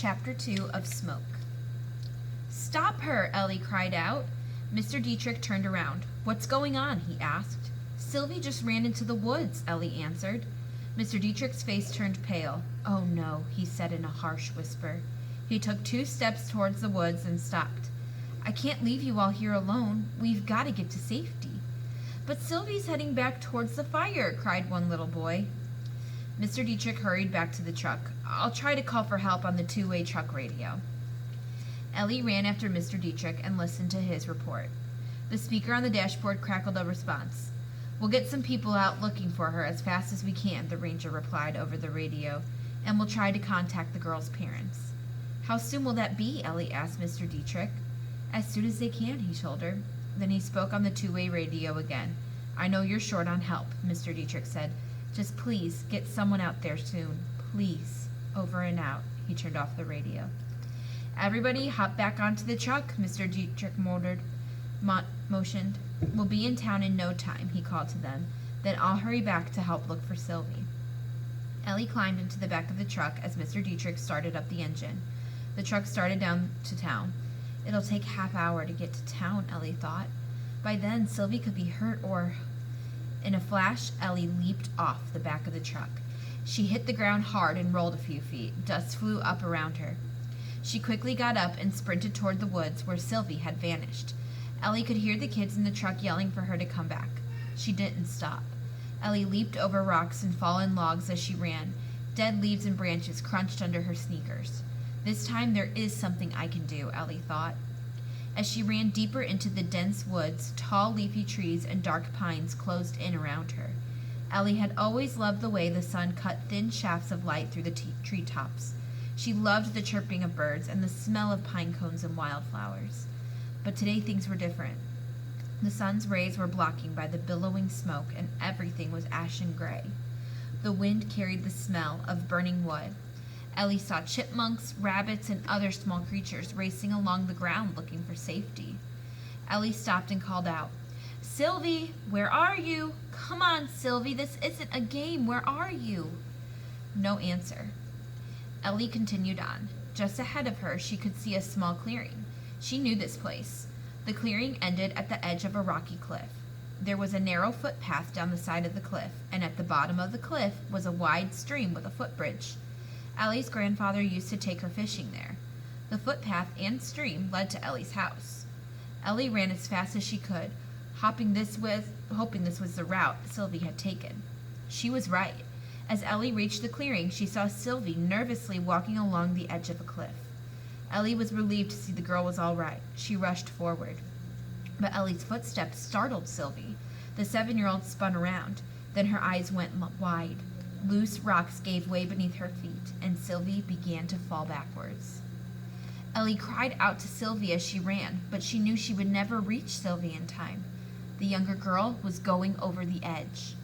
Chapter 2 of Smoke. "Stop her!" Ellie cried out. Mr. Dietrich turned around. "What's going on?" he asked. "Sylvie just ran into the woods," Ellie answered. Mr. Dietrich's face turned pale. "Oh no," he said in a harsh whisper. He took 2 steps towards the woods and stopped. "I can't leave you all here alone. We've got to get to safety." "But Sylvie's heading back towards the fire," cried one little boy. Mr. Dietrich hurried back to the truck. "I'll try to call for help on the 2-way truck radio." Ellie ran after Mr. Dietrich and listened to his report. The speaker on the dashboard crackled a response. "We'll get some people out looking for her as fast as we can," the ranger replied over the radio, "and we'll try to contact the girl's parents." "How soon will that be?" Ellie asked Mr. Dietrich. "As soon as they can," he told her. Then he spoke on the 2-way radio again. "I know you're short on help," Mr. Dietrich said. "Just please get someone out there soon. Please. Over and out." He turned off the radio. "Everybody hop back onto the truck," Mr. Dietrich motioned. "We'll be in town in no time," he called to them. "Then I'll hurry back to help look for Sylvie." Ellie climbed into the back of the truck as Mr. Dietrich started up the engine. The truck started down to town. "It'll take half-hour to get to town," Ellie thought. "By then, Sylvie could be hurt or..." In a flash, Ellie leaped off the back of the truck. She hit the ground hard and rolled a few feet. Dust flew up around her. She quickly got up and sprinted toward the woods where Sylvie had vanished. Ellie could hear the kids in the truck yelling for her to come back. She didn't stop. Ellie leaped over rocks and fallen logs as she ran. Dead leaves and branches crunched under her sneakers. "This time there is something I can do," Ellie thought. As she ran deeper into the dense woods, tall leafy trees and dark pines closed in around her. Ellie had always loved the way the sun cut thin shafts of light through the treetops. She loved the chirping of birds and the smell of pine cones and wildflowers. But today things were different. The sun's rays were blocking by the billowing smoke, and everything was ashen gray. The wind carried the smell of burning wood. Ellie saw chipmunks, rabbits, and other small creatures racing along the ground looking for safety. Ellie stopped and called out, "Sylvie, where are you? Come on, Sylvie, this isn't a game. Where are you?" No answer. Ellie continued on. Just ahead of her, she could see a small clearing. She knew this place. The clearing ended at the edge of a rocky cliff. There was a narrow footpath down the side of the cliff, and at the bottom of the cliff was a wide stream with a footbridge. Ellie's grandfather used to take her fishing there. The footpath and stream led to Ellie's house. Ellie ran as fast as she could, hoping this was the route Sylvie had taken. She was right. As Ellie reached the clearing, she saw Sylvie nervously walking along the edge of a cliff. Ellie was relieved to see the girl was all right. She rushed forward. But Ellie's footsteps startled Sylvie. The 7-year-old spun around. Then her eyes went wide. Loose rocks gave way beneath her feet, and Sylvie began to fall backwards. Ellie cried out to Sylvie as she ran, but she knew she would never reach Sylvie in time. The younger girl was going over the edge.